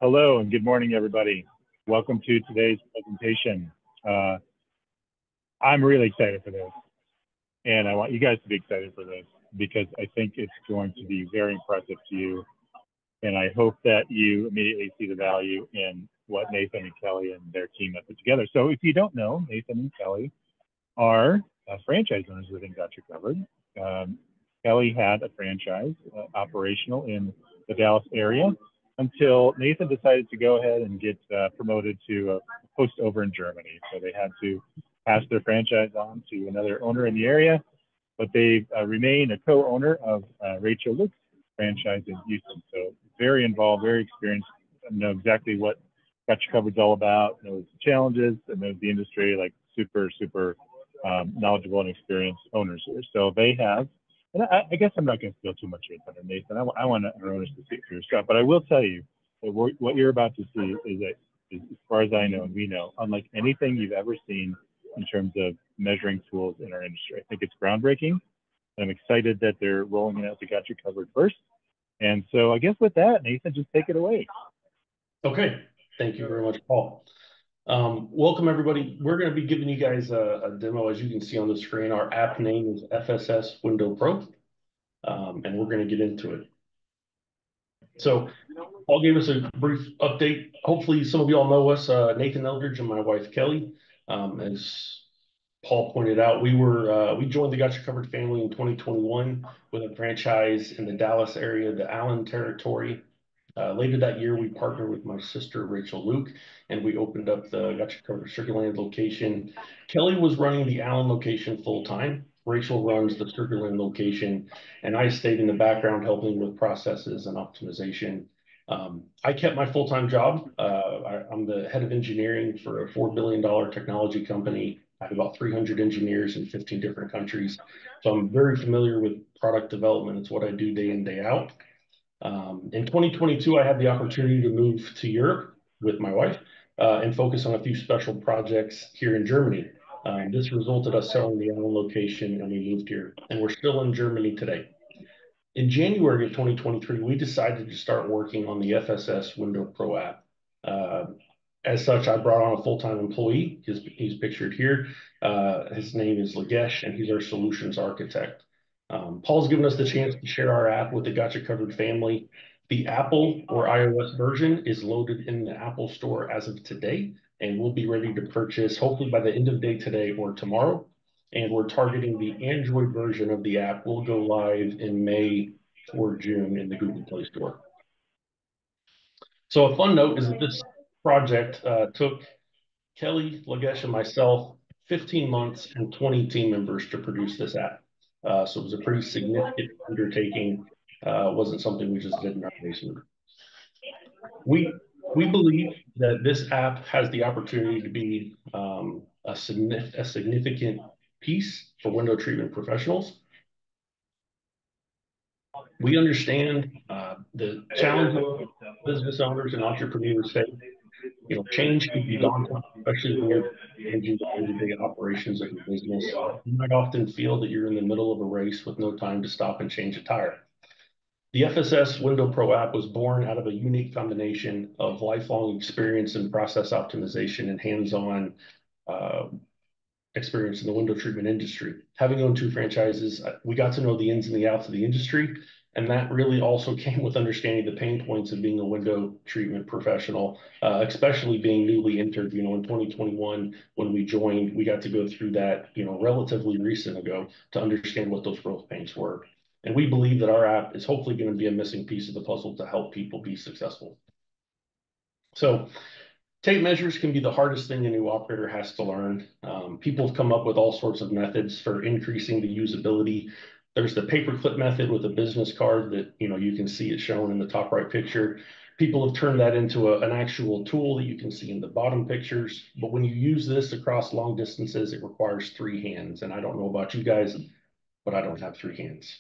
Hello and good morning, everybody. Welcome to today's presentation. Uh, I'm really excited for this, and I want you guys to be excited for this because I think it's going to be very impressive to you, and I hope that you immediately see the value in what Nathan and Kelly and their team have put together. So if you don't know, Nathan and Kelly are franchise owners within Got You Covered. Kelly had a franchise operational in the Dallas area until Nathan decided to go ahead and get promoted to a post over in Germany. So they had to pass their franchise on to another owner in the area, but they remain a co-owner of Rachel Luke's franchise in Houston. So very involved, very experienced, know exactly what Got You Covered's all about, knows the challenges, and knows the industry, like super knowledgeable and experienced owners here. So they have, and I guess I'm not going to steal too much of your thunder, Nathan. I want our owners to see it for yourself, but I will tell you that what you're about to see is that, as far as I know and we know, unlike anything you've ever seen in terms of measuring tools in our industry. I think it's groundbreaking. I'm excited that they're rolling it out to Got You Covered first. And so I guess with that, Nathan, just take it away. Okay, thank you very much, Paul. Welcome, everybody. We're going to be giving you guys a demo. As you can see on the screen, our app name is FSS Window Pro, and we're going to get into it. So Paul gave us a brief update. Hopefully, some of you all know us, Nathan Eldridge and my wife, Kelly. As Paul pointed out, we joined the Got You Covered family in 2021 with a franchise in the Dallas area, the Allen territory. Later that year, we partnered with my sister, Rachel Luke, and we opened up the Got You Covered Sugar Land location. Kelly was running the Allen location full time. Rachel runs the Sugar Land location, and I stayed in the background helping with processes and optimization. I kept my full-time job. I'm the head of engineering for a $4 billion technology company. I have about 300 engineers in 15 different countries. So I'm very familiar with product development. It's what I do day in, day out. In 2022, I had the opportunity to move to Europe with my wife and focus on a few special projects here in Germany. This resulted us selling the Allen location and we moved here, and we're still in Germany today. In January of 2023, we decided to start working on the FSS Window Pro app. As such, I brought on a full-time employee. He's pictured here. His name is Lagesh, and he's our solutions architect. Paul's given us the chance to share our app with the Got You Covered family. The Apple or iOS version is loaded in the Apple Store as of today, and we'll be ready to purchase hopefully by the end of the day today or tomorrow. And we're targeting the Android version of the app will go live in May or June in the Google Play Store. So a fun note is that this project took Kelly, Lagesh, and myself 15 months and 20 team members to produce this app. So it was a pretty significant undertaking. Wasn't something we just did in our basement. We believe that this app has the opportunity to be a significant piece for window treatment professionals. We understand the challenges business owners and entrepreneurs face. Change can be daunting, especially when you're managing the day-to-day operations of your business. You might often feel that you're in the middle of a race with no time to stop and change a tire. The FSS Window Pro app was born out of a unique combination of lifelong experience in process optimization and hands-on experience in the window treatment industry. Having owned 2 franchises, we got to know the ins and the outs of the industry, and that really also came with understanding the pain points of being a window treatment professional, especially being newly entered. In 2021, when we joined, we got to go through that, relatively recent ago to understand what those growth pains were. And we believe that our app is hopefully going to be a missing piece of the puzzle to help people be successful. So tape measures can be the hardest thing a new operator has to learn. People have come up with all sorts of methods for increasing the usability. There's the paperclip method with a business card that you can see it shown in the top right picture. People have turned that into an actual tool that you can see in the bottom pictures. But when you use this across long distances, it requires 3 hands. And I don't know about you guys, but I don't have 3 hands.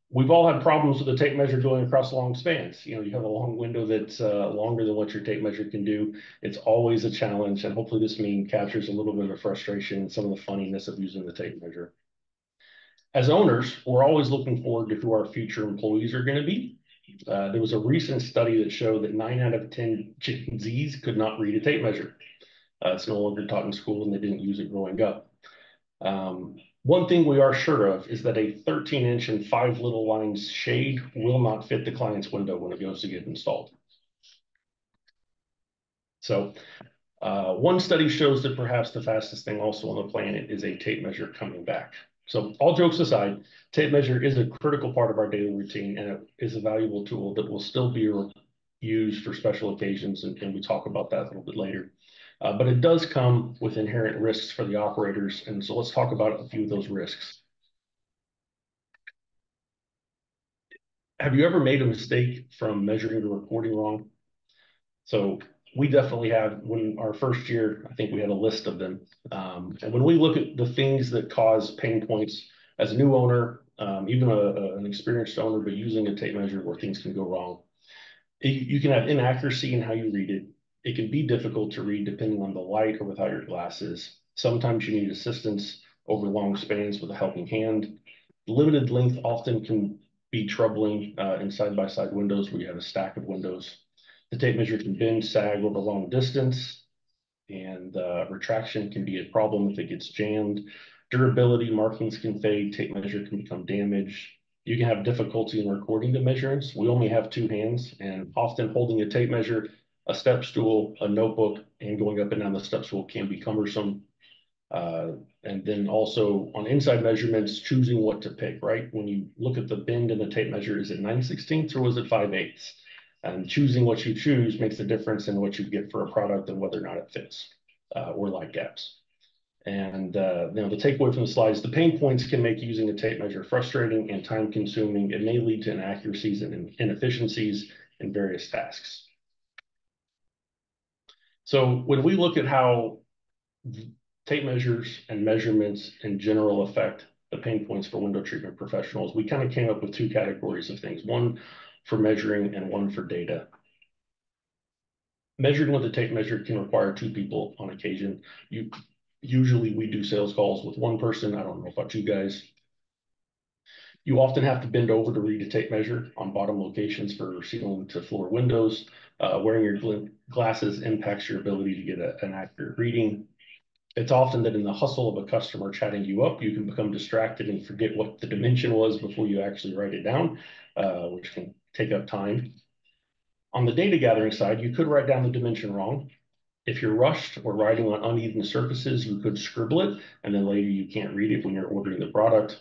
We've all had problems with the tape measure going across long spans. You have a long window that's longer than what your tape measure can do. It's always a challenge, and hopefully this meme captures a little bit of frustration and some of the funniness of using the tape measure. As owners, we're always looking forward to who our future employees are going to be. There was a recent study that showed that 9 out of 10 Gen Zs could not read a tape measure. It's no longer taught in school and they didn't use it growing up. One thing we are sure of is that a 13-inch and 5 little lines shade will not fit the client's window when it goes to get installed. So one study shows that perhaps the fastest thing also on the planet is a tape measure coming back. So all jokes aside, tape measure is a critical part of our daily routine, and it is a valuable tool that will still be used for special occasions, and we talk about that a little bit later. But it does come with inherent risks for the operators, and so let's talk about a few of those risks. Have you ever made a mistake from measuring the recording wrong? So we definitely have. When our first year, I think we had a list of them. And when we look at the things that cause pain points as a new owner, even an experienced owner, but using a tape measure where things can go wrong, you can have inaccuracy in how you read it. It can be difficult to read depending on the light or with how your glass is. Sometimes you need assistance over long spans with a helping hand. Limited length often can be troubling in side-by-side windows where you have a stack of windows. The tape measure can bend, sag over long distance, and retraction can be a problem if it gets jammed. Durability markings can fade, tape measure can become damaged. You can have difficulty in recording the measurements. We only have 2 hands, and often holding a tape measure, a step stool, a notebook, and going up and down the step stool can be cumbersome. And then also on inside measurements, choosing what to pick, right? When you look at the bend in the tape measure, is it 9/16 or was it 5/8? And choosing what you choose makes a difference in what you get for a product and whether or not it fits or light gaps. And the takeaway from the slides, the pain points can make using a tape measure frustrating and time consuming. It may lead to inaccuracies and inefficiencies in various tasks. So when we look at how tape measures and measurements in general affect the pain points for window treatment professionals, we kind of came up with 2 categories of things, one for measuring and one for data. Measuring with a tape measure can require 2 people on occasion. Usually we do sales calls with 1 person. I don't know about you guys. You often have to bend over to read a tape measure on bottom locations for ceiling to floor windows. Wearing your glasses impacts your ability to get an accurate reading. It's often that in the hustle of a customer chatting you up, you can become distracted and forget what the dimension was before you actually write it down, which can take up time. On the data gathering side, you could write down the dimension wrong. If you're rushed or writing on uneven surfaces, you could scribble it, and then later you can't read it when you're ordering the product.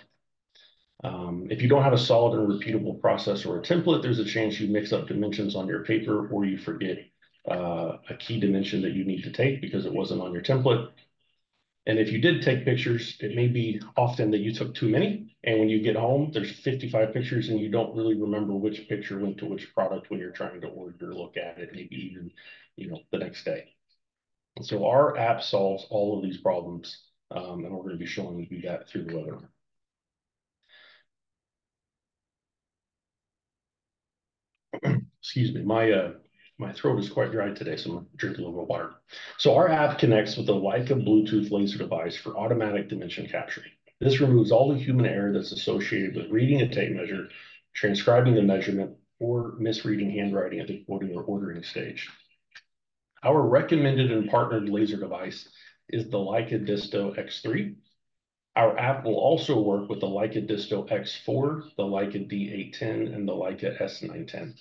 If you don't have a solid and repeatable process or a template, there's a chance you mix up dimensions on your paper or you forget a key dimension that you need to take because it wasn't on your template. And if you did take pictures, it may be often that you took too many. And when you get home, there's 55 pictures and you don't really remember which picture went to which product when you're trying to order or look at it, maybe even, the next day. And so our app solves all of these problems. And we're going to be showing you that through the webinar. Excuse me, my throat is quite dry today, so I'm going to drink a little bit of water. So our app connects with a Leica Bluetooth laser device for automatic dimension capturing. This removes all the human error that's associated with reading a tape measure, transcribing the measurement, or misreading handwriting at the quoting or ordering stage. Our recommended and partnered laser device is the Leica Disto X3. Our app will also work with the Leica Disto X4, the Leica D810, and the Leica S910.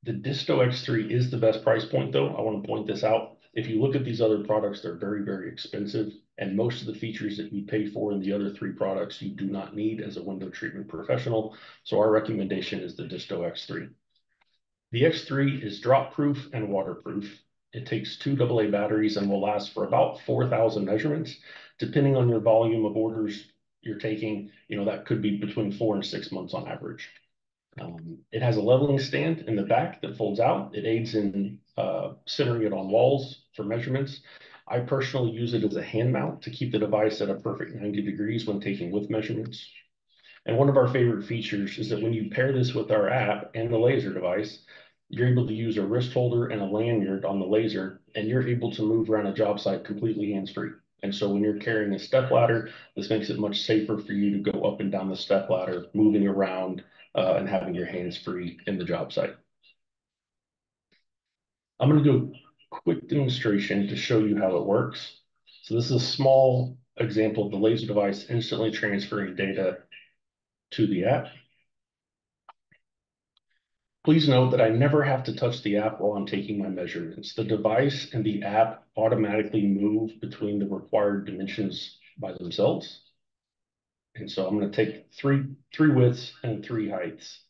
The Disto X3 is the best price point, though. I want to point this out. If you look at these other products, they're very, very expensive. And most of the features that you pay for in the other 3 products, you do not need as a window treatment professional. So our recommendation is the Disto X3. The X3 is drop proof and waterproof. It takes 2 AA batteries and will last for about 4,000 measurements. Depending on your volume of orders you're taking, that could be between 4 and 6 months on average. It has a leveling stand in the back that folds out. It aids in centering it on walls for measurements. I personally use it as a hand mount to keep the device at a perfect 90 degrees when taking width measurements. And one of our favorite features is that when you pair this with our app and the laser device, you're able to use a wrist holder and a lanyard on the laser, and you're able to move around a job site completely hands-free. And so when you're carrying a step ladder, this makes it much safer for you to go up and down the step ladder, moving around, and having your hands free in the job site. I'm going to do a quick demonstration to show you how it works. So this is a small example of the laser device instantly transferring data to the app. Please note that I never have to touch the app while I'm taking my measurements. The device and the app automatically move between the required dimensions by themselves. And so I'm going to take three widths and 3 heights.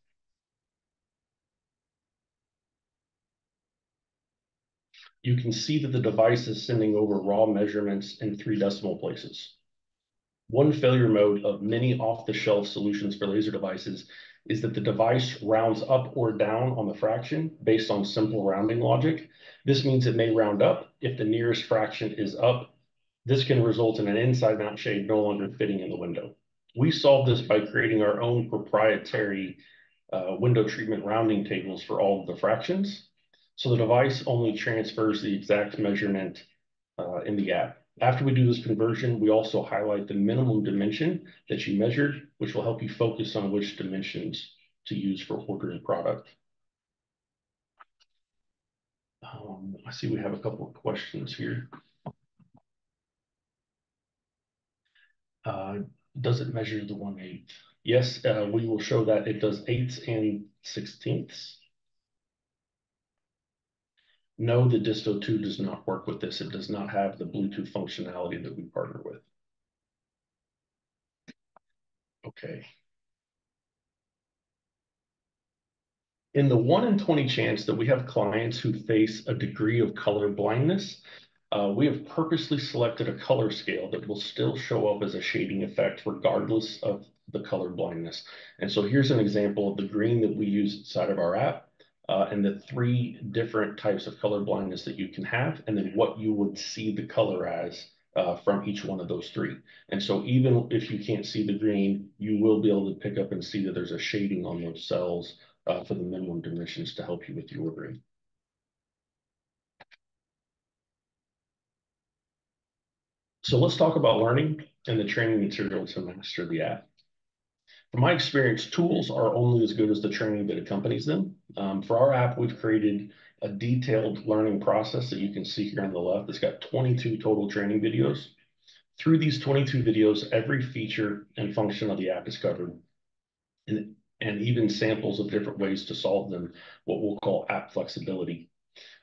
You can see that the device is sending over raw measurements in 3 decimal places. One failure mode of many off-the-shelf solutions for laser devices is that the device rounds up or down on the fraction based on simple rounding logic. This means it may round up if the nearest fraction is up. This can result in an inside mount shade no longer fitting in the window. We solved this by creating our own proprietary window treatment rounding tables for all of the fractions. So the device only transfers the exact measurement in the app. After we do this conversion, we also highlight the minimum dimension that you measured, which will help you focus on which dimensions to use for ordering product. I see we have a couple of questions here. Does it measure the 1/8? Yes, we will show that it does 8ths and 16ths. No, the Disto 2 does not work with this. It does not have the Bluetooth functionality that we partner with. Okay. In the 1 in 20 chance that we have clients who face a degree of color blindness, we have purposely selected a color scale that will still show up as a shading effect regardless of the color blindness. And so here's an example of the green that we use inside of our app and the 3 different types of color blindness that you can have, and then what you would see the color as from each one of those 3. And so even if you can't see the green, you will be able to pick up and see that there's a shading on those cells for the minimum dimensions to help you with your ordering. So let's talk about learning and the training material to master the app. From my experience, tools are only as good as the training that accompanies them. For our app, we've created a detailed learning process that you can see here on the left. It's got 22 total training videos. Through these 22 videos, every feature and function of the app is covered, and even samples of different ways to solve them, what we'll call app flexibility.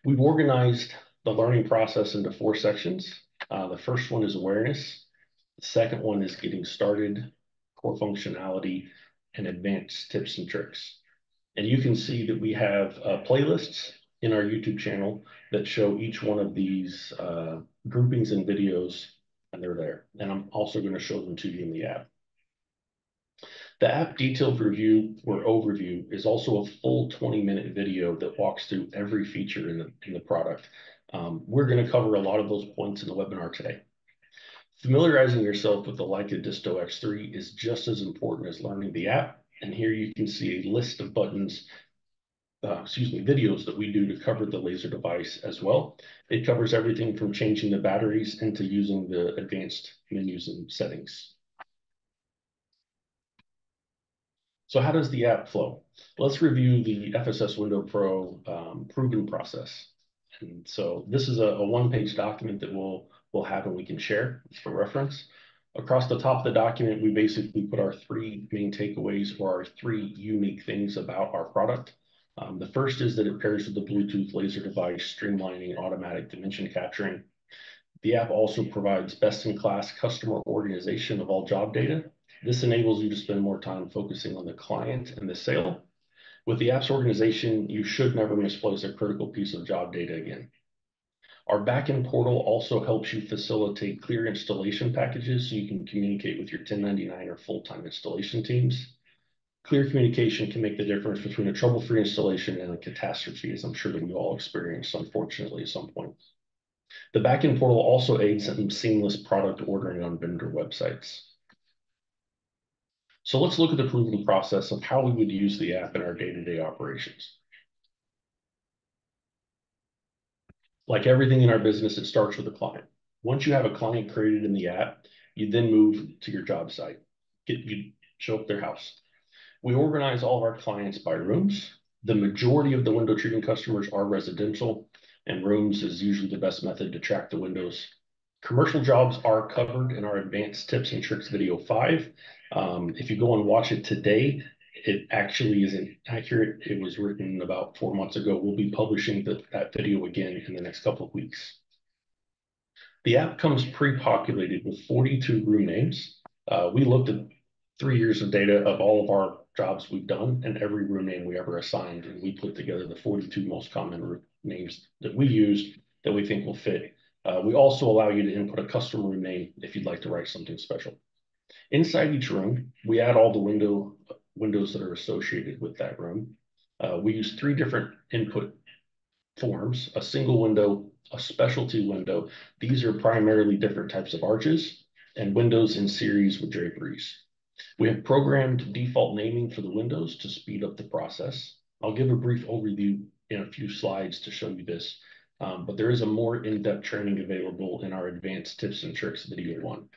We've organized the learning process into 4 sections. The first one is awareness. The second one is getting started, core functionality, and advanced tips and tricks. And you can see that we have playlists in our YouTube channel that show each one of these groupings and videos, and they're there. And I'm also going to show them to you in the app. The app detailed review or overview is also a full 20-minute video that walks through every feature in the product. We're going to cover a lot of those points in the webinar today. Familiarizing yourself with the Leica Disto X3 is just as important as learning the app. And here you can see a list of buttons, videos that we do to cover the laser device as well. It covers everything from changing the batteries into using the advanced menus and settings. So how does the app flow? Let's review the FSS Window Pro proven process. And so this is a one-page document that we'll have and we can share for reference. Across the top of the document, we basically put our 3 main takeaways or our 3 unique things about our product. The first is that it pairs with the Bluetooth laser device, streamlining automatic dimension capturing. The app also provides best-in-class customer organization of all job data. This enables you to spend more time focusing on the client and the sale. With the app's organization, you should never misplace a critical piece of job data again. Our backend portal also helps you facilitate clear installation packages so you can communicate with your 1099 or full-time installation teams. Clear communication can make the difference between a trouble-free installation and a catastrophe, as I'm sure that we all experienced, unfortunately, at some point. The backend portal also aids in seamless product ordering on vendor websites. So let's look at the proven process of how we would use the app in our day-to-day operations. Like everything in our business, it starts with a client. Once you have a client created in the app, you then move to your job site. You show up their house. We organize all of our clients by rooms. The majority of the window treatment customers are residential, and rooms is usually the best method to track the windows. Commercial jobs are covered in our advanced tips and tricks video 5. If you go and watch it today, it actually isn't accurate. It was written about 4 months ago. We'll be publishing that video again in the next couple of weeks. The app comes pre-populated with 42 room names. We looked at 3 years of data of all of our jobs we've done and every room name we ever assigned, and we put together the 42 most common room names that we used that we think will fit. We also allow you to input a custom room name if you'd like to write something special. Inside each room, we add all the windows that are associated with that room. We use 3 different input forms: a single window, a specialty window. These are primarily different types of arches, and windows in series with draperies. We have programmed default naming for the windows to speed up the process. I'll give a brief overview in a few slides to show you this, but there is a more in-depth training available in our advanced tips and tricks video 1.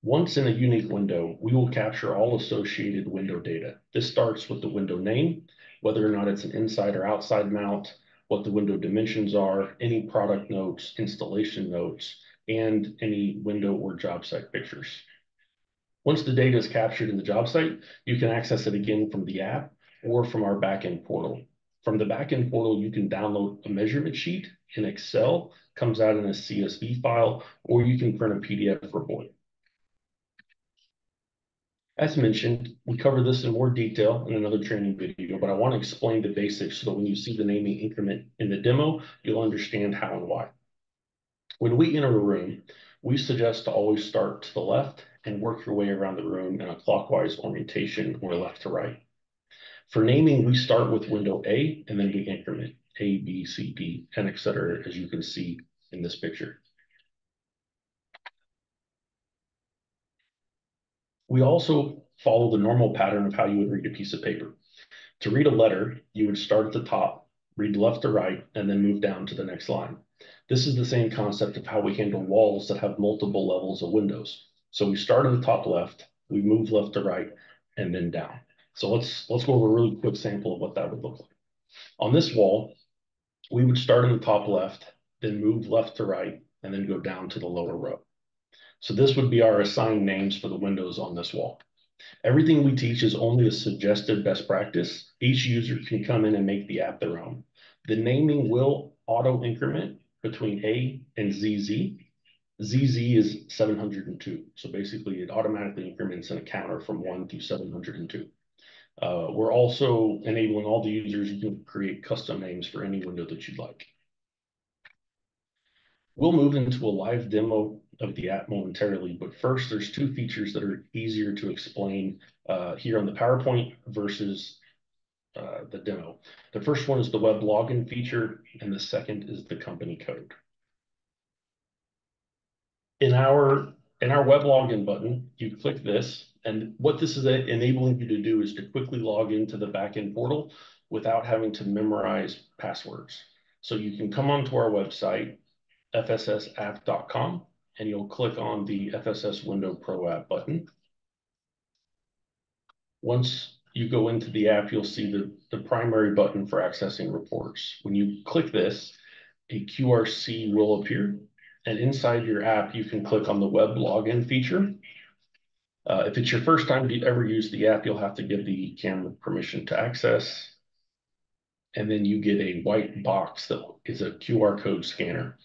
Once in a unique window, we will capture all associated window data. This starts with the window name, whether or not it's an inside or outside mount, what the window dimensions are, any product notes, installation notes, and any window or job site pictures. Once the data is captured in the job site, you can access it again from the app or from our backend portal. From the backend portal, you can download a measurement sheet in Excel, comes out in a CSV file, or you can print a PDF report. As mentioned, we cover this in more detail in another training video, but I want to explain the basics so that when you see the naming increment in the demo, you'll understand how and why. When we enter a room, we suggest to always start to the left and work your way around the room in a clockwise orientation or left to right. For naming, we start with window A and then we increment A, B, C, D, and etc., as you can see in this picture. We also follow the normal pattern of how you would read a piece of paper. To read a letter, you would start at the top, read left to right, and then move down to the next line. This is the same concept of how we handle walls that have multiple levels of windows. So we start at the top left, we move left to right, and then down. So let's go over a really quick sample of what that would look like. On this wall, we would start in the top left, then move left to right, and then go down to the lower row. So this would be our assigned names for the windows on this wall. Everything we teach is only a suggested best practice. Each user can come in and make the app their own. The naming will auto increment between A and ZZ. ZZ is 702. So basically it automatically increments in a counter from 1 to 702. We're also enabling all the users who can create custom names for any window that you'd like. We'll move into a live demo of the app momentarily, but first there's 2 features that are easier to explain here on the PowerPoint versus the demo. The first one is the web login feature, and the second is the company code. In our web login button, you click this, and what this is enabling you to do is to quickly log into the backend portal without having to memorize passwords. So you can come onto our website, fssapp.com, and you'll click on the FSS Window Pro app button. Once you go into the app, you'll see the primary button for accessing reports. When you click this, a QRC will appear, and inside your app, you can click on the web login feature. If it's your first time to ever use the app, you'll have to give the camera permission to access, and then you get a white box that is a QR code scanner.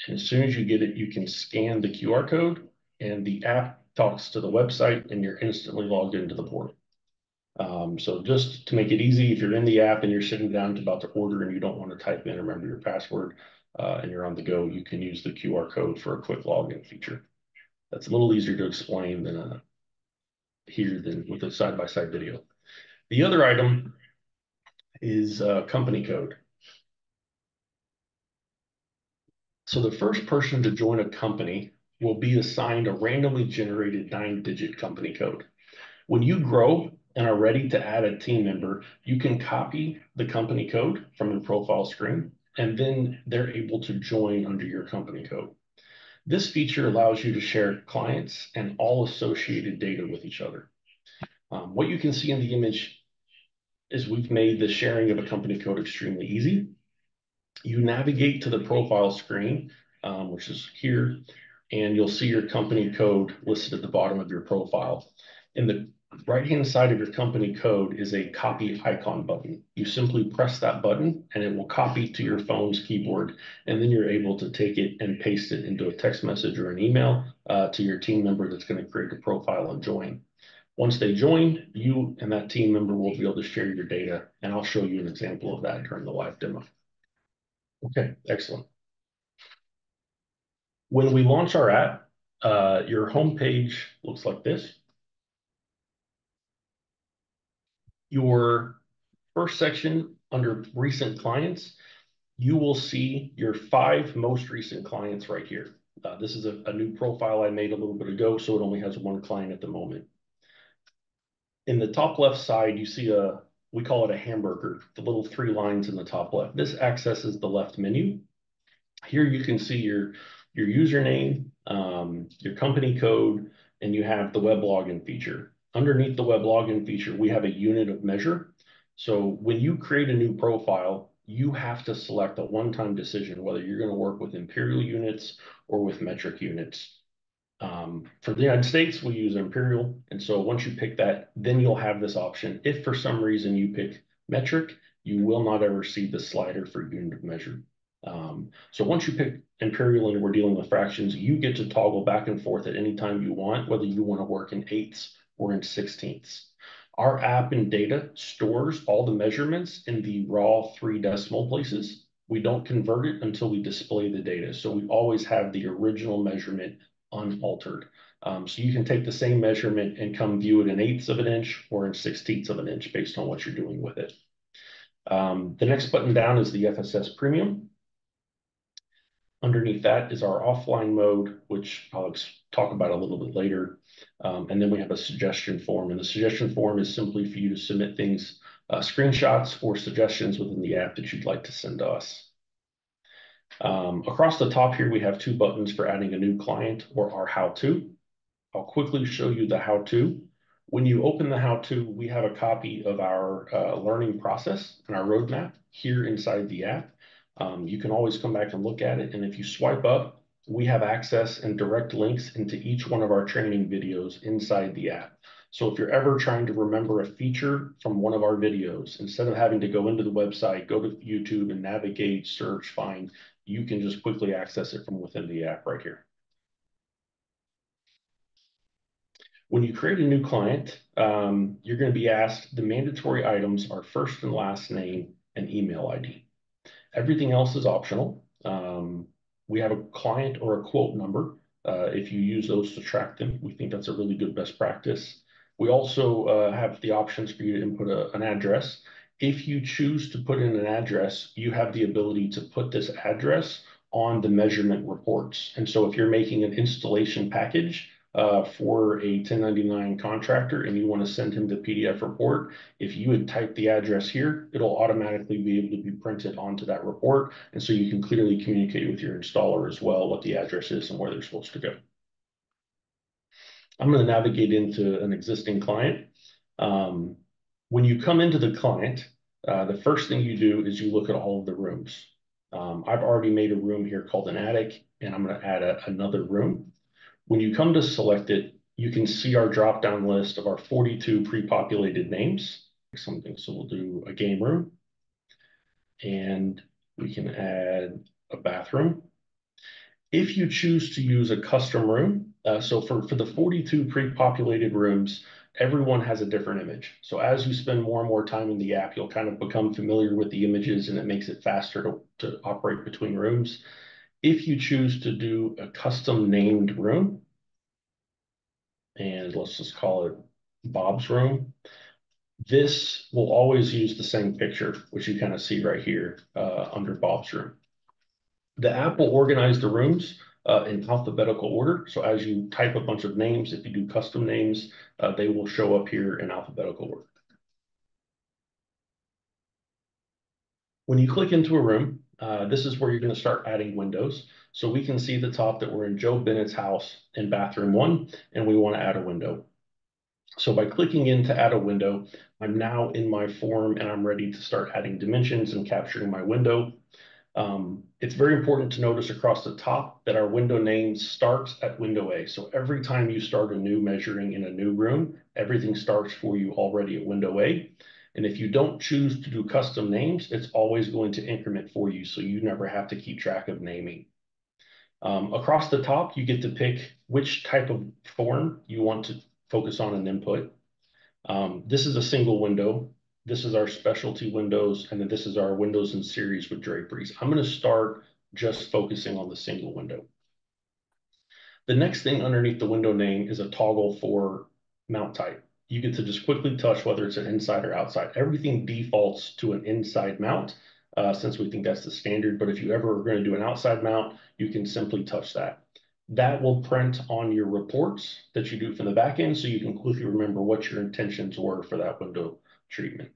And as soon as you get it, you can scan the QR code and the app talks to the website and you're instantly logged into the portal. So just to make it easy, if you're in the app and you're sitting down about to order and you don't want to type in or remember your password and you're on the go, you can use the QR code for a quick login feature. That's a little easier to explain than here than with a side-by-side video. The other item is company code. So the first person to join a company will be assigned a randomly generated 9-digit company code. When you grow and are ready to add a team member, you can copy the company code from your profile screen, and then they're able to join under your company code. This feature allows you to share clients and all associated data with each other. What you can see in the image is we've made the sharing of a company code extremely easy. You navigate to the profile screen, which is here, and you'll see your company code listed at the bottom of your profile. In the right-hand side of your company code is a copy icon button. You simply press that button and it will copy to your phone's keyboard, and then you're able to take it and paste it into a text message or an email to your team member that's going to create a profile and join. Once they join, you and that team member will be able to share your data, and I'll show you an example of that during the live demo. Okay, excellent. When we launch our app, your homepage looks like this. Your first section under recent clients, you will see your 5 most recent clients right here. This is a new profile I made a little bit ago, so it only has 1 client at the moment. In the top left side, you see we call it a hamburger, the little 3 lines in the top left. This accesses the left menu. Here you can see your username, your company code, and you have the web login feature. Underneath the web login feature, we have a unit of measure. So when you create a new profile, you have to select a one-time decision whether you're going to work with imperial units or with metric units. For the United States, we use imperial. And so once you pick that, then you'll have this option. If for some reason you pick metric, you will not ever see the slider for unit of measure. So once you pick imperial and we're dealing with fractions, you get to toggle back and forth at any time you want, whether you want to work in 8ths or in 16ths. Our app and data stores all the measurements in the raw 3 decimal places. We don't convert it until we display the data. So we always have the original measurement unaltered. So you can take the same measurement and come view it in 1/8 of an inch or in 1/16 of an inch based on what you're doing with it. The next button down is the FSS Premium. Underneath that is our offline mode, which I'll talk about a little bit later. And then we have a suggestion form. And the suggestion form is simply for you to submit things, screenshots or suggestions within the app that you'd like to send to us. Across the top here, we have 2 buttons for adding a new client or our how-to. I'll quickly show you the how-to. When you open the how-to, we have a copy of our learning process and our roadmap here inside the app. You can always come back and look at it. And if you swipe up, we have access and direct links into each one of our training videos inside the app. So if you're ever trying to remember a feature from one of our videos, instead of having to go into the website, go to YouTube and navigate, search, find, you can just quickly access it from within the app right here. When you create a new client, you're going to be asked the mandatory items are first and last name and email ID. Everything else is optional. We have a client or a quote number. If you use those to track them, we think that's a really good best practice. We also have the options for you to input an address. If you choose to put in an address, you have the ability to put this address on the measurement reports. And so if you're making an installation package for a 1099 contractor and you want to send him the PDF report, if you would type the address here, it'll automatically be able to be printed onto that report. And so you can clearly communicate with your installer as well what the address is and where they're supposed to go. I'm going to navigate into an existing client. When you come into the client, the first thing you do is you look at all of the rooms. I've already made a room here called an attic, and I'm going to add another room. When you come to select it, you can see our drop-down list of our 42 pre-populated names. Something, so we'll do a game room, and we can add a bathroom. If you choose to use a custom room, so for the 42 pre-populated rooms, everyone has a different image. So as you spend more and more time in the app, you'll kind of become familiar with the images, and it makes it faster to operate between rooms. If you choose to do a custom named room, and let's just call it Bob's room, this will always use the same picture, which you kind of see right here under Bob's room. The app will organize the rooms in alphabetical order. So as you type a bunch of names, if you do custom names, they will show up here in alphabetical order. When you click into a room, this is where you're going to start adding windows. So we can see the top that we're in Joe Bennett's house in bathroom 1, and we want to add a window. So by clicking in to add a window, I'm now in my form and I'm ready to start adding dimensions and capturing my window. It's very important to notice across the top that our window name starts at window A. So every time you start a new measuring in a new room, everything starts for you already at window A. And if you don't choose to do custom names, it's always going to increment for you, so you never have to keep track of naming. Across the top, you get to pick which type of form you want to focus on and input. This is a single window. This is our specialty windows, and then this is our windows in series with draperies. I'm going to start just focusing on the single window. The next thing underneath the window name is a toggle for mount type. You get to just quickly touch whether it's an inside or outside. Everything defaults to an inside mount since we think that's the standard. But if you ever are going to do an outside mount, you can simply touch that. That will print on your reports that you do from the back end so you can quickly remember what your intentions were for that window treatment.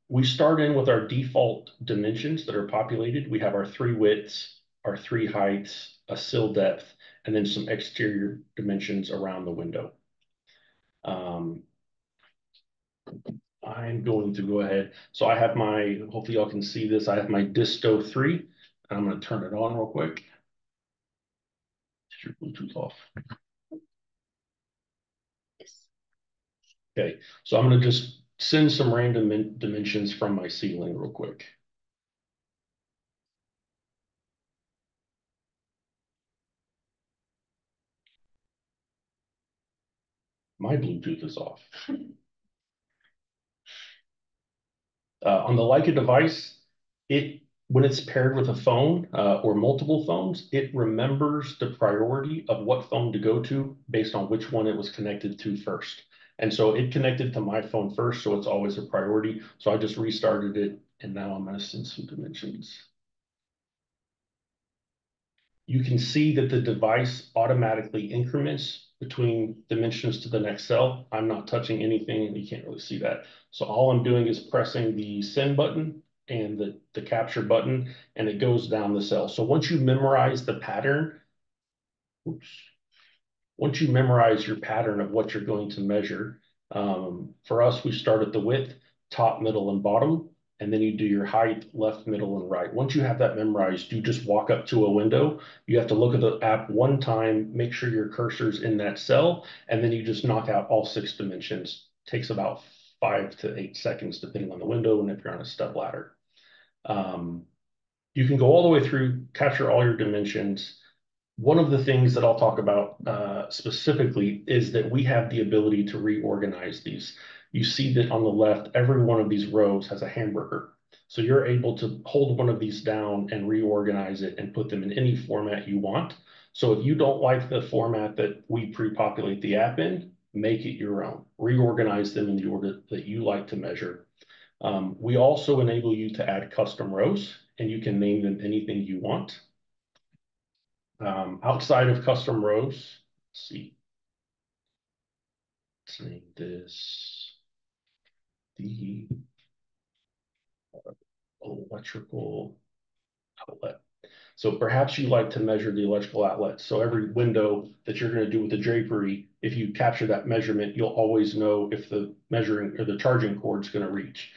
We start in with our default dimensions that are populated. We have our 3 widths, our 3 heights, a sill depth, and then some exterior dimensions around the window. I'm going to go ahead. So I have my, hopefully y'all can see this. I have my Disto 3, and I'm going to turn it on real quick. Is your Bluetooth off? Okay, so I'm going to just send some random dimensions from my ceiling real quick. My Bluetooth is off. On the Leica device, when it's paired with a phone or multiple phones, it remembers the priority of what phone to go to based on which one it was connected to first. And so it connected to my phone first, so it's always a priority. So I just restarted it, and now I'm going to send some dimensions. You can see that the device automatically increments between dimensions to the next cell. I'm not touching anything, and you can't really see that. So all I'm doing is pressing the send button and the capture button, and it goes down the cell. So once you memorize the pattern, oops, once you memorize your pattern of what you're going to measure, for us, we start at the width, top, middle, and bottom, and then you do your height, left, middle, and right. Once you have that memorized, you just walk up to a window. You have to look at the app one time, make sure your cursor's in that cell, and then you just knock out all 6 dimensions. Takes about 5 to 8 seconds, depending on the window and if you're on a step ladder. You can go all the way through, capture all your dimensions. One of the things that I'll talk about specifically is that we have the ability to reorganize these. You see that on the left, every one of these rows has a hamburger. So you're able to hold one of these down and reorganize it and put them in any format you want. So if you don't like the format that we pre-populate the app in, make it your own. Reorganize them in the order that you like to measure. We also enable you to add custom rows, and you can name them anything you want. Outside of custom rows, let's see. Let's name this the electrical outlet. So perhaps you like to measure the electrical outlet. So every window that you're going to do with the drapery, if you capture that measurement, you'll always know if the measuring or the charging cord is going to reach.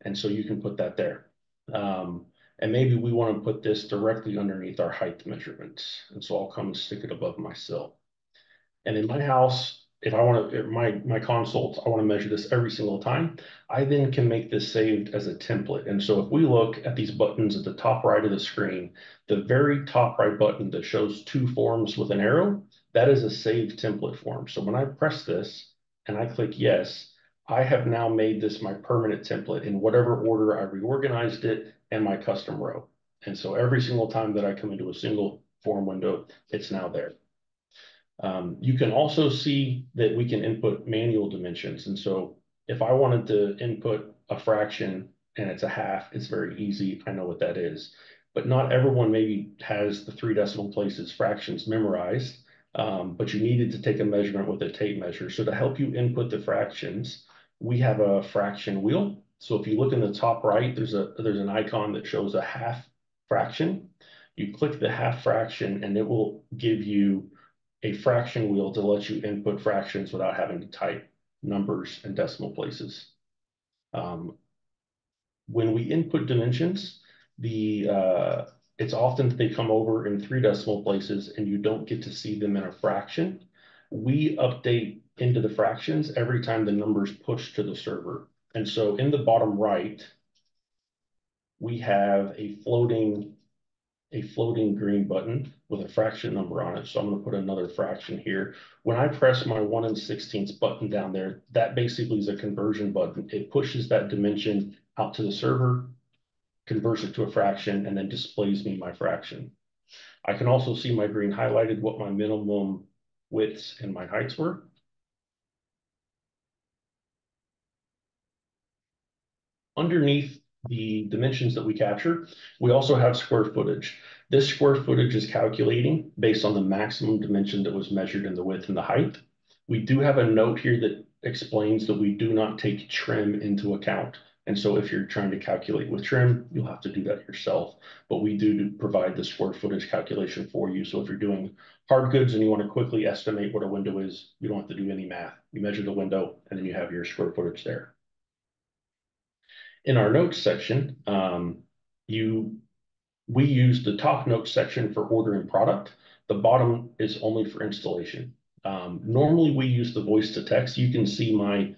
And so you can put that there. And maybe we want to put this directly underneath our height measurements. And so I'll come and stick it above my sill. And in my house, if I want to, my consults, I want to measure this every single time. I then can make this saved as a template. And so if we look at these buttons at the top right of the screen, the very top right button that shows 2 forms with an arrow, that is a saved template form. So when I press this and I click yes, I have now made this my permanent template in whatever order I reorganized it and my custom row. And so every single time that I come into a single form window, it's now there. You can also see that we can input manual dimensions. And so if I wanted to input a fraction and it's a half, it's very easy. I know what that is. But not everyone maybe has the 3 decimal places fractions memorized, but you needed to take a measurement with a tape measure. So to help you input the fractions, we have a fraction wheel. So if you look in the top right, there's an icon that shows a half fraction. You click the half fraction and it will give you a fraction wheel to let you input fractions without having to type numbers and decimal places. When we input dimensions, it's often they come over in 3 decimal places and you don't get to see them in a fraction. We update into the fractions every time the numbers push to the server. And so in the bottom right, we have a floating green button with a fraction number on it. So I'm going to put another fraction here. When I press my 1/16 button down there, that basically is a conversion button. It pushes that dimension out to the server, converts it to a fraction, and then displays me my fraction. I can also see my green highlighted what my minimum widths and my heights were. Underneath the dimensions that we capture, we also have square footage. This square footage is calculating based on the maximum dimension that was measured in the width and the height. We do have a note here that explains that we do not take trim into account. And so if you're trying to calculate with trim, you'll have to do that yourself. But we do provide the square footage calculation for you. So if you're doing hard goods and you want to quickly estimate what a window is, you don't have to do any math. You measure the window and then you have your square footage there. In our notes section, we use the top notes section for ordering product. The bottom is only for installation. Normally we use the voice to text. You can see my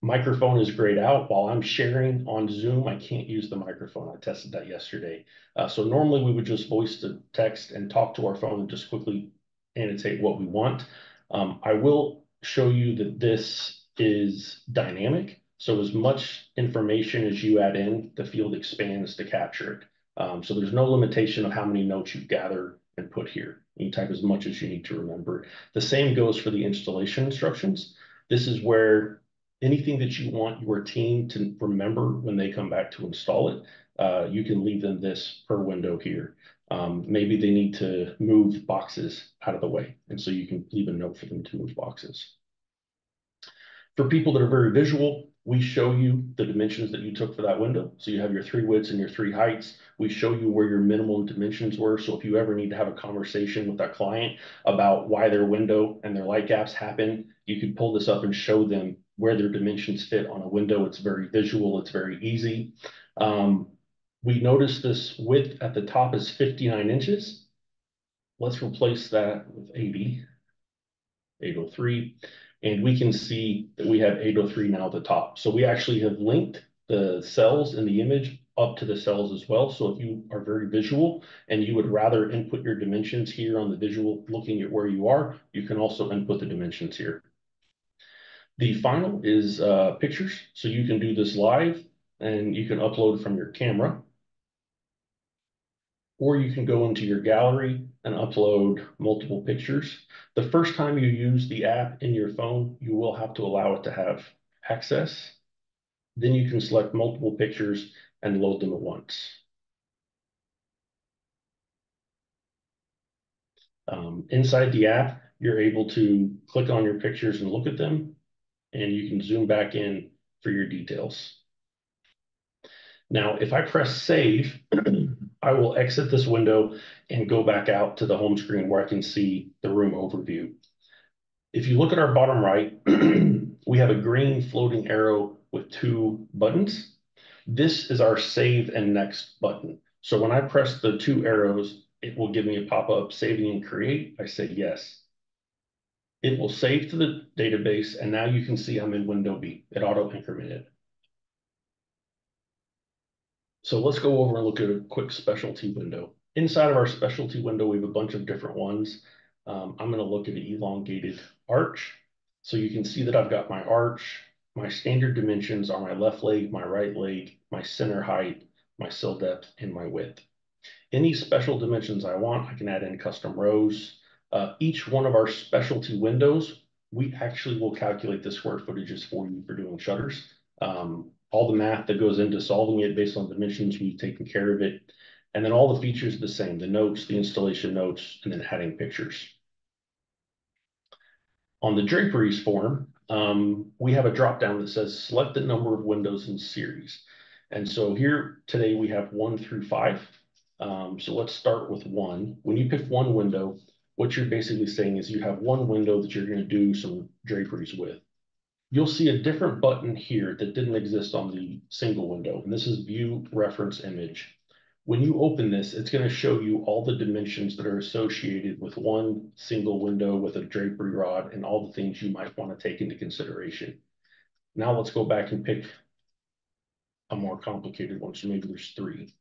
microphone is grayed out. While I'm sharing on Zoom, I can't use the microphone. I tested that yesterday. So normally we would just voice to text and talk to our phone and just quickly annotate what we want. I will show you that this is dynamic. So as much information as you add in, the field expands to capture it. So there's no limitation of how many notes you gather and put here. You can type as much as you need to remember. The same goes for the installation instructions. This is where anything that you want your team to remember when they come back to install it, you can leave them this per window here. Maybe they need to move boxes out of the way, and so you can leave a note for them to move boxes. For people that are very visual, we show you the dimensions that you took for that window. So you have your 3 widths and your 3 heights. We show you where your minimum dimensions were. So if you ever need to have a conversation with that client about why their window and their light gaps happen, you can pull this up and show them where their dimensions fit on a window. It's very visual. It's very easy. We notice this width at the top is 59 inches. Let's replace that with 80, 803. And we can see that we have 803 now at the top. So we actually have linked the cells in the image up to the cells as well. So if you are very visual and you would rather input your dimensions here on the visual, looking at where you are, you can also input the dimensions here. The final is pictures. So you can do this live and you can upload from your camera, or you can go into your gallery and upload multiple pictures. The first time you use the app in your phone, you will have to allow it to have access. Then you can select multiple pictures and load them at once. Inside the app, you're able to click on your pictures and look at them, and you can zoom back in for your details. Now, if I press save, I will exit this window and go back out to the home screen where I can see the room overview. If you look at our bottom right, we have a green floating arrow with 2 buttons. This is our save and next button. So when I press the 2 arrows, it will give me a pop-up saving and create. I say yes. It will save to the database, and now you can see I'm in window B. It auto-incremented. So let's go over and look at a quick specialty window. Inside of our specialty window, we have a bunch of different ones. I'm going to look at an elongated arch. So you can see that I've got my arch. My standard dimensions are my left leg, my right leg, my center height, my sill depth, and my width. Any special dimensions I want, I can add in custom rows. Each one of our specialty windows, we actually will calculate the square footages for you for doing shutters. All the math that goes into solving it based on dimensions, we've taken care of it. And then all the features are the same, the notes, the installation notes, and then adding pictures. On the draperies form, we have a drop-down that says select the number of windows in series. And so here today we have 1 through 5. So let's start with 1. When you pick one window, what you're basically saying is you have one window that you're going to do some draperies with. You'll see a different button here that didn't exist on the single window, and this is View Reference Image. When you open this, it's going to show you all the dimensions that are associated with one single window with a drapery rod and all the things you might want to take into consideration. Now let's go back and pick a more complicated one, so maybe there's 3.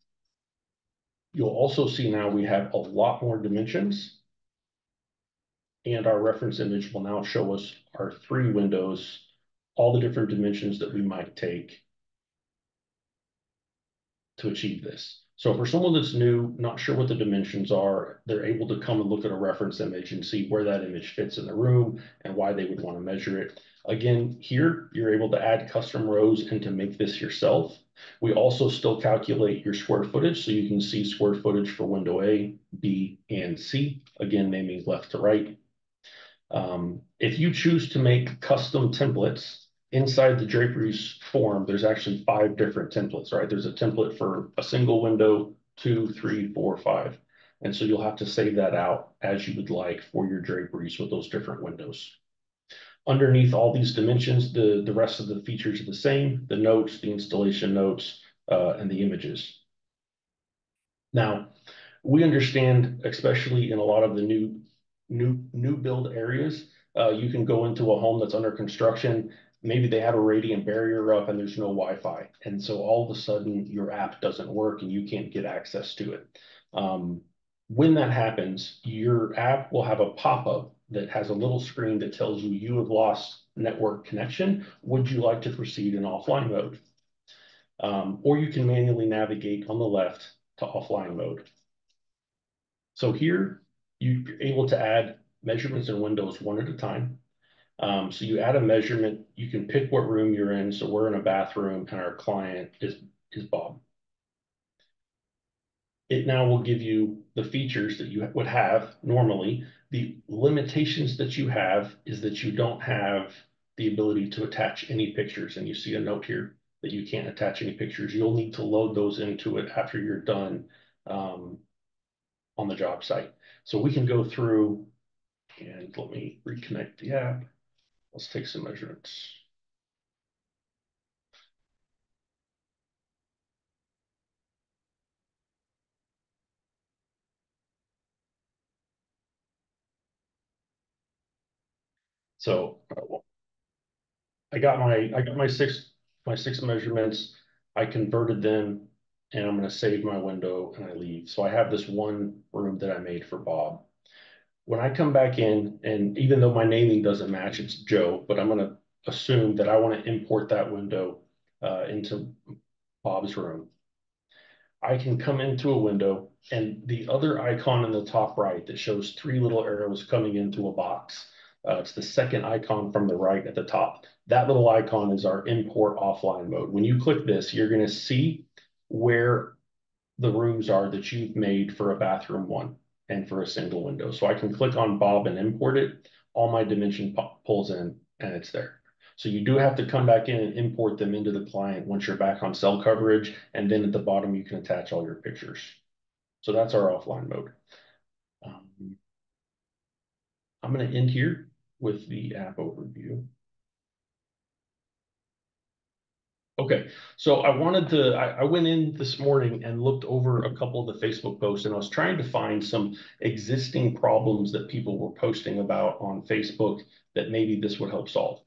You'll also see now we have a lot more dimensions, and our reference image will now show us our 3 windows, all the different dimensions that we might take to achieve this. So for someone that's new, not sure what the dimensions are, they're able to come and look at a reference image and see where that image fits in the room and why they would want to measure it. Again, here, you're able to add custom rows and to make this yourself. We also still calculate your square footage, so you can see square footage for window A, B, and C. Again, naming left to right. If you choose to make custom templates, inside the draperies form, there's actually 5 different templates, right? There's a template for a single window, 2, 3, 4, 5. And so you'll have to save that out as you would like for your draperies with those different windows. Underneath all these dimensions, the rest of the features are the same, the notes, the installation notes, and the images. Now, we understand, especially in a lot of the new build areas, you can go into a home that's under construction. Maybe they have a radiant barrier up and there's no Wi-Fi. And so all of a sudden your app doesn't work and you can't get access to it. When that happens, your app will have a pop-up that has a little screen that tells you you have lost network connection. Would you like to proceed in offline mode? Or you can manually navigate on the left to offline mode. So here you're able to add measurements in windows one at a time. So you add a measurement, you can pick what room you're in. So we're in a bathroom and our client is Bob. It now will give you the features that you would have normally. The limitations that you have is that you don't have the ability to attach any pictures. And you see a note here that you can't attach any pictures. You'll need to load those into it after you're done on the job site. So we can go through and let me reconnect the app. Let's take some measurements. So I got my six measurements. I converted them, and I'm going to save my window and I leave. So I have this one room that I made for Bob. When I come back in, and even though my naming doesn't match, it's Joe, but I'm going to assume that I want to import that window into Bob's room. I can come into a window, and the other icon in the top right that shows 3 little arrows coming into a box. It's the second icon from the right at the top. That little icon is our import offline mode. When you click this, you're going to see where the rooms are that you've made for a bathroom one and for a single window. So I can click on Bob and import it. All my dimension pulls in and it's there. So you do have to come back in and import them into the client once you're back on cell coverage. And then at the bottom, you can attach all your pictures. So that's our offline mode. I'm going to end here with the app overview. Okay, so I went in this morning and looked over a couple of the Facebook posts, and I was trying to find some existing problems that people were posting about on Facebook that maybe this would help solve.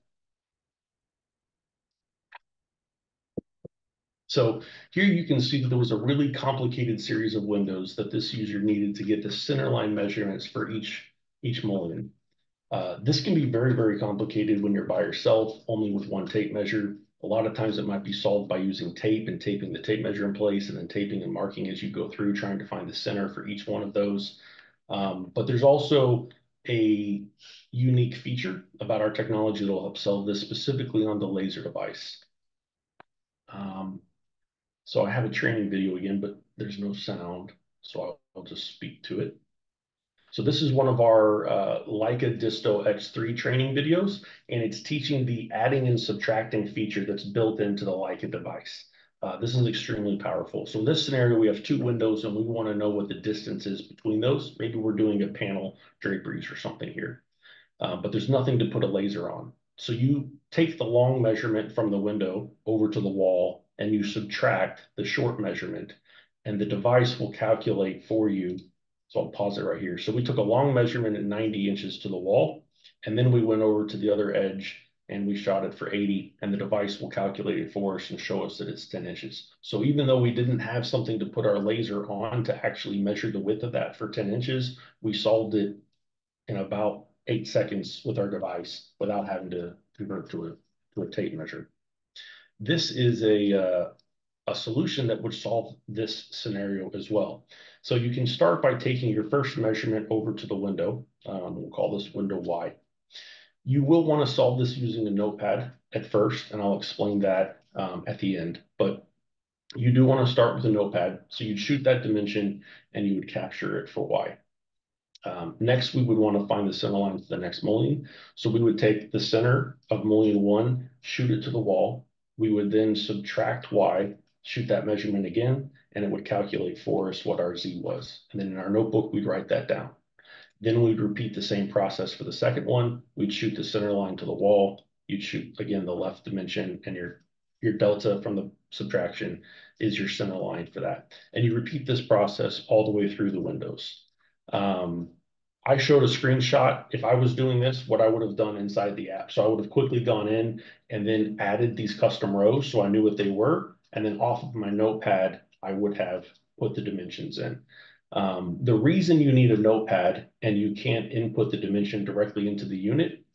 So here you can see that there was a really complicated series of windows that this user needed to get the centerline measurements for each mullion. This can be very, very complicated when you're by yourself, only with one tape measure. A lot of times it might be solved by using tape and taping the tape measure in place and then taping and marking as you go through, trying to find the center for each one of those. But there's also a unique feature about our technology that will help solve this specifically on the laser device. So I have a training video again, but there's no sound, so I'll just speak to it. So this is one of our Leica Disto X3 training videos, and it's teaching the adding and subtracting feature that's built into the Leica device. This is extremely powerful. So in this scenario, we have two windows and we want to know what the distance is between those. Maybe we're doing a panel draperies or something here, but there's nothing to put a laser on. So you take the long measurement from the window over to the wall and you subtract the short measurement and the device will calculate for you. So I'll pause it right here. So we took a long measurement at 90 inches to the wall, and then we went over to the other edge and we shot it for 80, and the device will calculate it for us and show us that it's 10 inches. So even though we didn't have something to put our laser on to actually measure the width of that for 10 inches, we solved it in about 8 seconds with our device without having to convert to a tape measure. This is a solution that would solve this scenario as well. So you can start by taking your first measurement over to the window. We'll call this window Y. You will want to solve this using a notepad at first, and I'll explain that at the end. But you do want to start with a notepad. So you'd shoot that dimension and you would capture it for Y. Next, we would want to find the center line for the next mullion. So we would take the center of mullion 1, shoot it to the wall. We would then subtract Y, shoot that measurement again, and it would calculate for us what our Z was. And then in our notebook, we'd write that down. Then we'd repeat the same process for the second one. We'd shoot the center line to the wall. You'd shoot, again, the left dimension, and your delta from the subtraction is your center line for that. And you repeat this process all the way through the windows. I showed a screenshot. If I was doing this, what I would have done inside the app. So I would have quickly gone in and then added these custom rows so I knew what they were. And then off of my notepad, I would have put the dimensions in. The reason you need a notepad and you can't input the dimension directly into the unit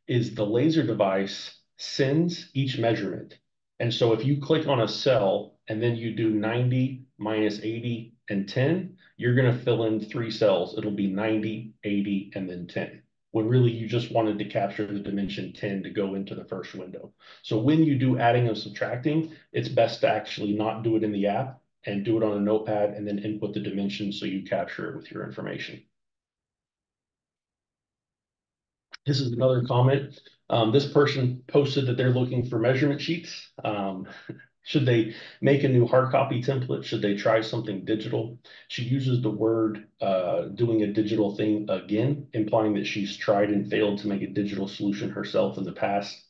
is the laser device sends each measurement. And so if you click on a cell and then you do 90 minus 80 and 10, you're going to fill in 3 cells. It'll be 90, 80, and then 10. When really you just wanted to capture the dimension 10 to go into the first window. So when you do adding and subtracting, it's best to actually not do it in the app and do it on a notepad and then input the dimensions so you capture it with your information. This is another comment. This person posted that they're looking for measurement sheets. Should they make a new hard copy template? Should they try something digital? She uses the word doing a digital thing again, implying that she's tried and failed to make a digital solution herself in the past.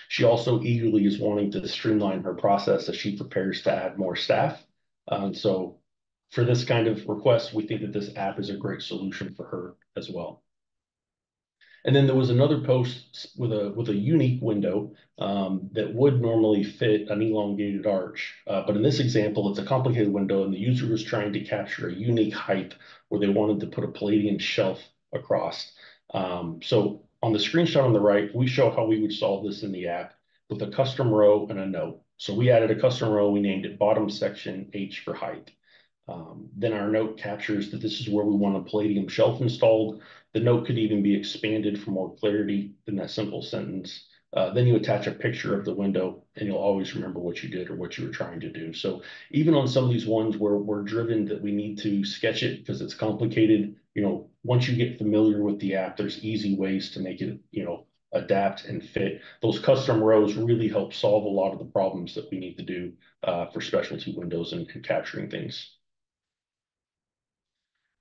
She also eagerly is wanting to streamline her process as she prepares to add more staff. So for this kind of request, we think that this app is a great solution for her as well. And then there was another post with a unique window that would normally fit an elongated arch. But in this example, it's a complicated window and the user was trying to capture a unique height where they wanted to put a Palladian shelf across. So on the screenshot on the right, we show how we would solve this in the app with a custom row and a note. So we added a custom row, we named it bottom section H for height. Then our note captures that this is where we want a Palladium shelf installed. The note could even be expanded for more clarity than that simple sentence. Then you attach a picture of the window and you'll always remember what you did or what you were trying to do. So even on some of these ones where we're driven that we need to sketch it because it's complicated, once you get familiar with the app, there's easy ways to make it, adapt and fit. Those custom rows really help solve a lot of the problems that we need to do for specialty windows and capturing things.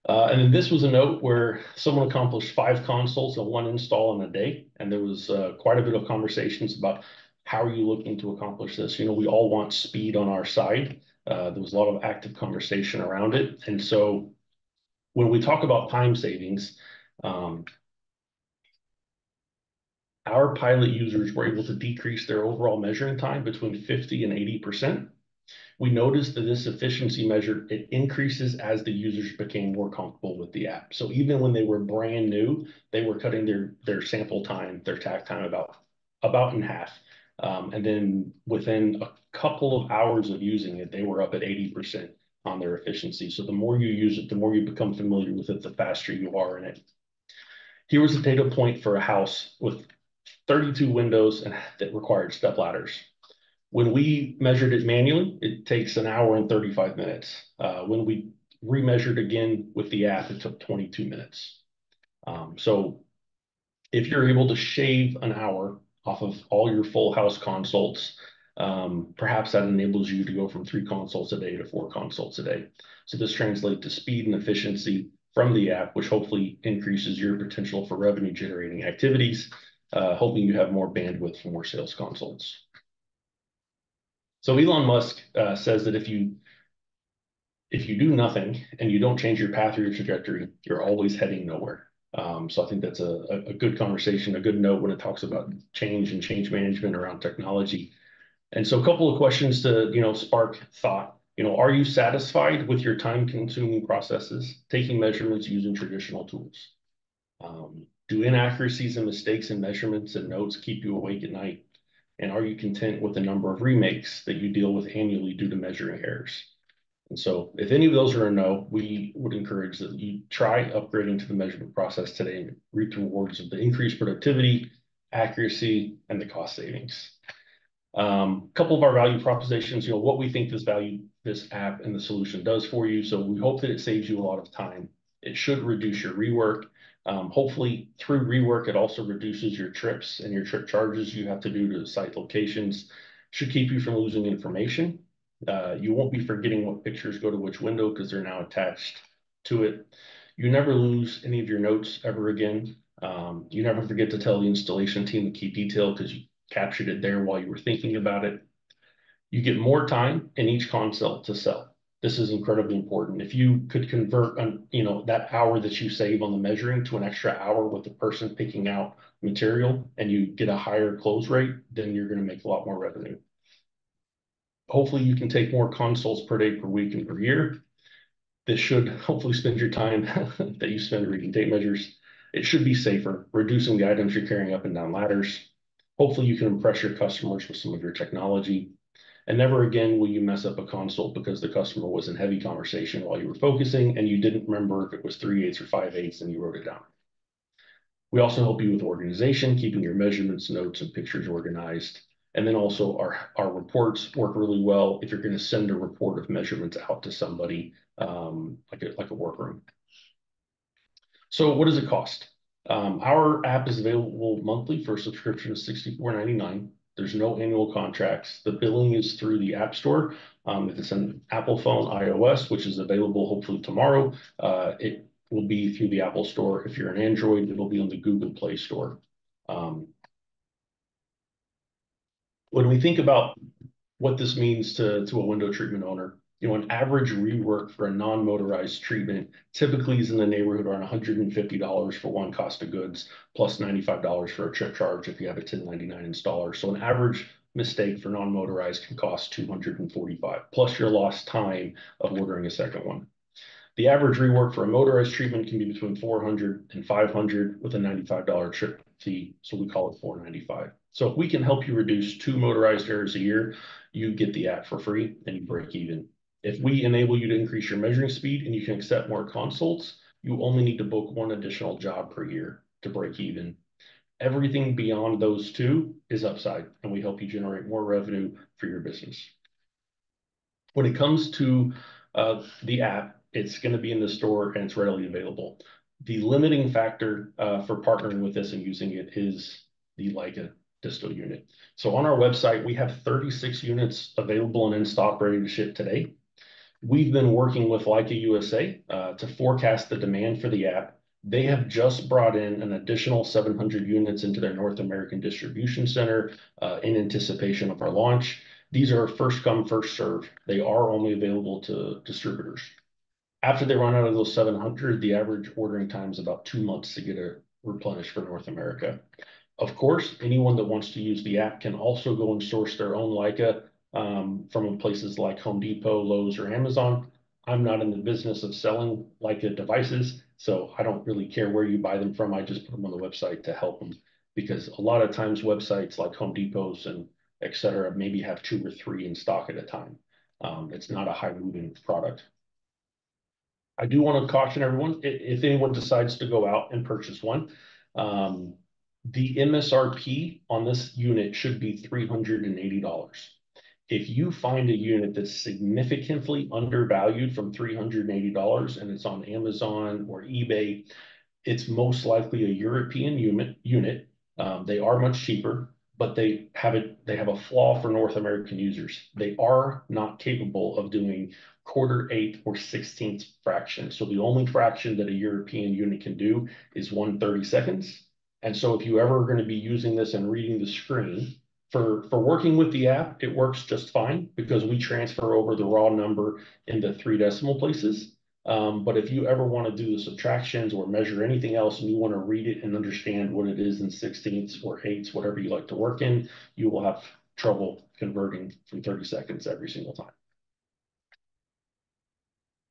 And then this was a note where someone accomplished 5 consoles and 1 install in a day. And there was quite a bit of conversations about how are you looking to accomplish this? We all want speed on our side. There was a lot of active conversation around it. And so when we talk about time savings, our pilot users were able to decrease their overall measuring time between 50 and 80%. We noticed that this efficiency measure, it increases as the users became more comfortable with the app. So even when they were brand new, they were cutting their sample time, their tack time about in half. And then within a couple of hours of using it, they were up at 80% on their efficiency. So the more you use it, the more you become familiar with it, the faster you are in it. Here was a data point for a house with 32 windows and that required step ladders. When we measured it manually, it takes an hour and 35 minutes. When we remeasured again with the app, it took 22 minutes. So if you're able to shave an hour off of all your full house consults, perhaps that enables you to go from 3 consults a day to 4 consults a day. So this translates to speed and efficiency from the app, which hopefully increases your potential for revenue generating activities, hoping you have more bandwidth for more sales consults. So Elon Musk says that if you do nothing and you don't change your path or your trajectory, you're always heading nowhere. So I think that's a good conversation, a good note when it talks about change and change management around technology. And so a couple of questions to, spark thought. Are you satisfied with your time-consuming processes, taking measurements using traditional tools? Do inaccuracies and mistakes in measurements and notes keep you awake at night? And are you content with the number of remakes that you deal with annually due to measuring errors? And so if any of those are a no, we would encourage that you try upgrading to the measurement process today and reap the rewards of the increased productivity, accuracy, and the cost savings. Couple of our value propositions, what we think this app and the solution does for you. So we hope that it saves you a lot of time. It should reduce your rework. Hopefully through rework, it also reduces your trips and your trip charges you have to do to site locations. Should keep you from losing information. You won't be forgetting what pictures go to which window because they're now attached to it. You never lose any of your notes ever again. You never forget to tell the installation team the key detail because you captured it there while you were thinking about it. You get more time in each consult to sell. This is incredibly important. If you could convert that hour that you save on the measuring to an extra hour with the person picking out material and you get a higher close rate, then you're going to make a lot more revenue. Hopefully you can take more consults per day, per week, and per year. This should hopefully spend your time that you spend reading tape measures. It should be safer, reducing the items you're carrying up and down ladders. Hopefully you can impress your customers with some of your technology. And never again will you mess up a consult because the customer was in heavy conversation while you were focusing and you didn't remember if it was 3/8 or 5/8 and you wrote it down. We also help you with organization, keeping your measurements, notes, and pictures organized. And then also our reports work really well if you're going to send a report of measurements out to somebody like a workroom. So what does it cost? Our app is available monthly for a subscription of $64.99. There's no annual contracts. The billing is through the App Store. If it's an Apple phone, iOS, which is available hopefully tomorrow, it will be through the Apple Store. If you're an Android, it'll be on the Google Play Store. When we think about what this means to a window treatment owner, an average rework for a non-motorized treatment typically is in the neighborhood around $150 for one cost of goods, plus $95 for a trip charge if you have a 1099 installer. So an average mistake for non-motorized can cost $245, plus your lost time of ordering a second one. The average rework for a motorized treatment can be between $400 and $500 with a $95 trip fee, so we call it $495. So if we can help you reduce 2 motorized errors a year, you get the app for free and you break even. If we enable you to increase your measuring speed and you can accept more consults, you only need to book 1 additional job per year to break even. Everything beyond those 2 is upside, and we help you generate more revenue for your business. When it comes to the app, it's going to be in the store and it's readily available. The limiting factor for partnering with this and using it is the Leica distal unit. So on our website, we have 36 units available and in stock ready to ship today. We've been working with Leica USA to forecast the demand for the app. They have just brought in an additional 700 units into their North American distribution center in anticipation of our launch. These are first come, first serve. They are only available to distributors. After they run out of those 700, the average ordering time is about 2 months to get it replenished for North America. Of course, anyone that wants to use the app can also go and source their own Leica from places like Home Depot, Lowe's, or Amazon. I'm not in the business of selling Leica devices, so I don't really care where you buy them from. I just put them on the website to help them because a lot of times websites like Home Depot's and et cetera maybe have 2 or 3 in stock at a time. It's not a high moving product. I do want to caution everyone, if anyone decides to go out and purchase one, the MSRP on this unit should be $380. If you find a unit that's significantly undervalued from $380 and it's on Amazon or eBay, it's most likely a European unit. They are much cheaper. but they have a flaw for North American users. They are not capable of doing quarter, eighth, or 16th fraction. So the only fraction that a European unit can do is 1/32. And so if you ever are going to be using this and reading the screen, for working with the app, it works just fine because we transfer over the raw number into 3 decimal places. But if you ever want to do the subtractions or measure anything else and you want to read it and understand what it is in 16ths or eighths, whatever you like to work in, you will have trouble converting from 30 seconds every single time.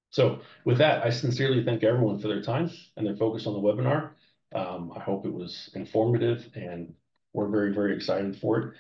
So with that, I sincerely thank everyone for their time and their focus on the webinar. I hope it was informative, and we're very, very excited for it.